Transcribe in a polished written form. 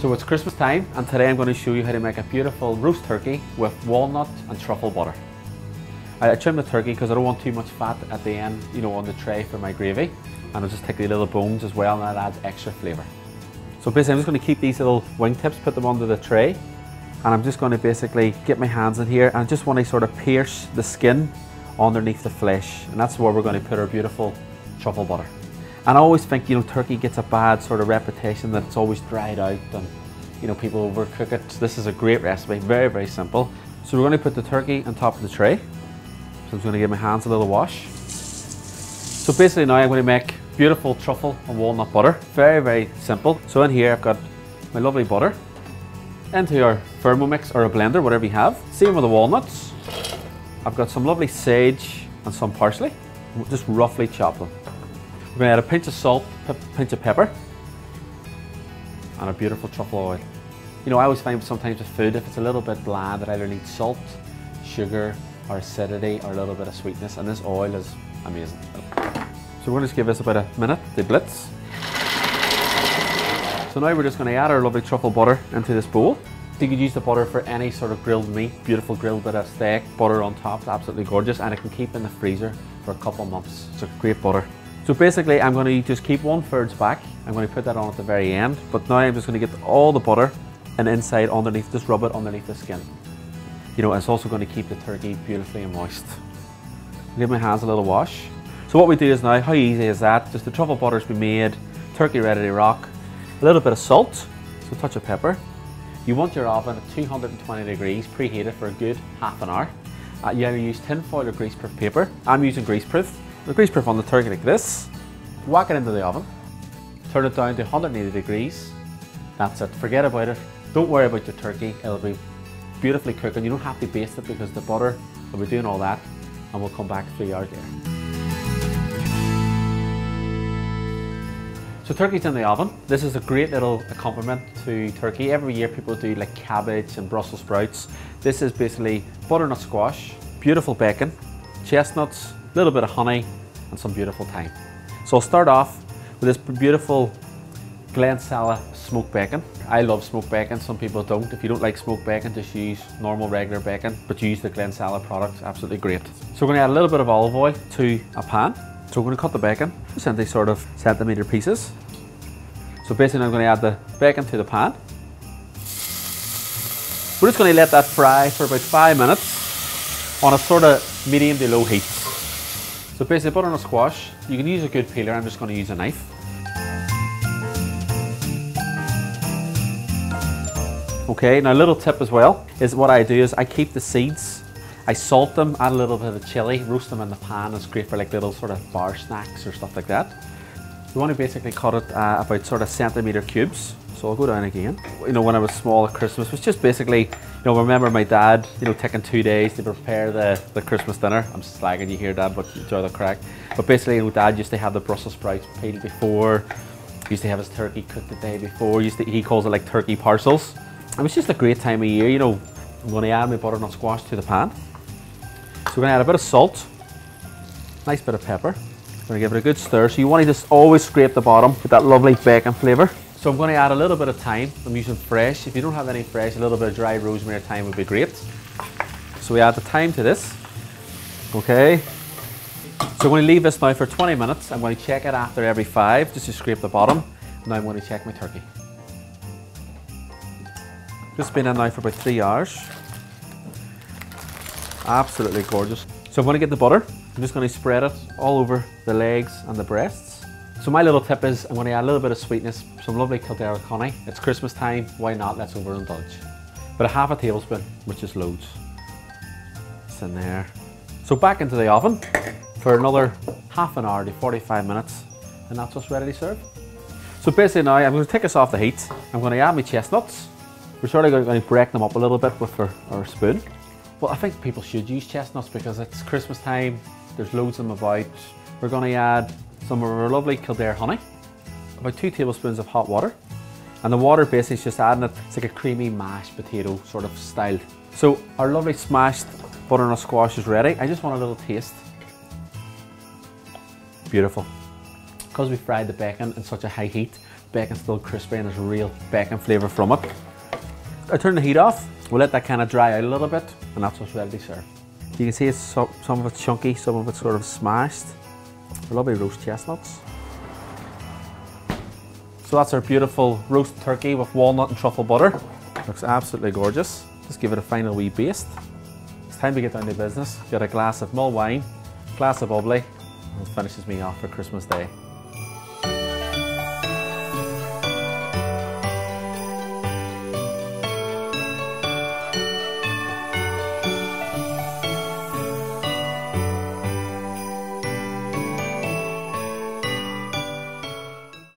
So it's Christmas time, and today I'm going to show you how to make a beautiful roast turkey with walnut and truffle butter. I trim the turkey because I don't want too much fat at the end, on the tray for my gravy. And I'll just take the little bones as well, and that adds extra flavour. So basically I'm just going to keep these little wing tips, put them onto the tray. And I'm just going to basically get my hands in here, and I just want to sort of pierce the skin underneath the flesh. And that's where we're going to put our beautiful truffle butter. And I always think, turkey gets a bad sort of reputation that it's always dried out and, people overcook it. This is a great recipe, very, very simple. So we're going to put the turkey on top of the tray. So I'm just going to give my hands a little wash. So basically now I'm going to make beautiful truffle and walnut butter. Very, very simple. So in here I've got my lovely butter. Into our Thermomix or a blender, whatever you have. Same with the walnuts. I've got some lovely sage and some parsley. Just roughly chop them. We're going to add a pinch of salt, a pinch of pepper, and a beautiful truffle oil. I always find sometimes with food, if it's a little bit bland, it either needs salt, sugar, or acidity, or a little bit of sweetness, and this oil is amazing. So we're going to just give this about a minute to blitz. So now we're just going to add our lovely truffle butter into this bowl. You could use the butter for any sort of grilled meat, beautiful grilled bit of steak, butter on top, it's absolutely gorgeous, and it can keep in the freezer for a couple of months. It's a great butter. So basically I'm going to just keep 1/3 back. I'm going to put that on at the very end, but now I'm just going to get all the butter and inside underneath, just rub it underneath the skin. It's also going to keep the turkey beautifully and moist. Give my hands a little wash. So what we do is now, how easy is that? Just the truffle butter's been made, turkey ready to rock, a little bit of salt, so a touch of pepper. You want your oven at 220 degrees, preheated for a good half an hour. You either use tin foil or greaseproof paper. I'm using greaseproof. The greaseproof on the turkey like this. Whack it into the oven. Turn it down to 180 degrees. That's it. Forget about it. Don't worry about your turkey. It'll be beautifully cooked, and you don't have to baste it because the butter will be doing all that, and we'll come back 3 hours later. So turkey's in the oven. This is a great little accompaniment to turkey. Every year people do like cabbage and Brussels sprouts. This is basically butternut squash, beautiful bacon, chestnuts, a little bit of honey, and some beautiful thyme. So I'll start off with this beautiful Glensala smoked bacon. I love smoked bacon, some people don't. If you don't like smoked bacon, just use normal regular bacon, but use the Glensala product, absolutely great. So we're going to add a little bit of olive oil to a pan. So we're going to cut the bacon just into sort of centimetre pieces. So basically I'm going to add the bacon to the pan. We're just going to let that fry for about 5 minutes on a sort of medium to low heat. So basically butternut squash, you can use a good peeler, I'm just going to use a knife. Okay, now a little tip as well is what I do is I keep the seeds, I salt them, add a little bit of chili, roast them in the pan. It's great for like little sort of bar snacks or stuff like that. You want to basically cut it about sort of centimetre cubes. So I'll go down again. When I was small at Christmas, it was just basically, remember my dad, taking 2 days to prepare the Christmas dinner. I'm slagging you here, Dad, but enjoy the crack. But basically, Dad used to have the Brussels sprouts peeled before, used to have his turkey cooked the day before, he calls it like turkey parcels. It was just a great time of year, I'm going to add my butternut squash to the pan. So we're going to add a bit of salt, nice bit of pepper. We're going to give it a good stir. So you want to just always scrape the bottom with that lovely bacon flavour. So I'm going to add a little bit of thyme. I'm using fresh. If you don't have any fresh, a little bit of dry rosemary or thyme would be great. So we add the thyme to this. Okay. So I'm going to leave this now for 20 minutes. I'm going to check it after every 5 just to scrape the bottom. Now I'm going to check my turkey. Just been in now for about 3 hours. Absolutely gorgeous. So I'm going to get the butter. I'm just going to spread it all over the legs and the breasts. So my little tip is I'm going to add a little bit of sweetness, some lovely Kildare honey. It's Christmas time, why not? Let's overindulge. But a half a tablespoon, which is loads. It's in there. So back into the oven for another half an hour to 45 minutes, and that's us ready to serve. So basically now I'm going to take us off the heat. I'm going to add my chestnuts. We're sort of going to break them up a little bit with our spoon. Well, I think people should use chestnuts because it's Christmas time, there's loads of them about. We're going to add some of our lovely Kildare honey, about 2 tablespoons of hot water, and the water basically is just adding it, it's like a creamy mashed potato sort of style. So our lovely smashed butternut squash is ready. I just want a little taste. Beautiful. Because we fried the bacon in such a high heat, bacon's still crispy and there's real bacon flavour from it. I turn the heat off, we'll let that kind of dry out a little bit, and that's what's ready to serve. You can see it's some of it's chunky, some of it's sort of smashed. Lovely roast chestnuts. So that's our beautiful roast turkey with walnut and truffle butter. Looks absolutely gorgeous. Just give it a final wee baste. It's time to get down to business. Get a glass of mulled wine, glass of bubbly, and it finishes me off for Christmas Day.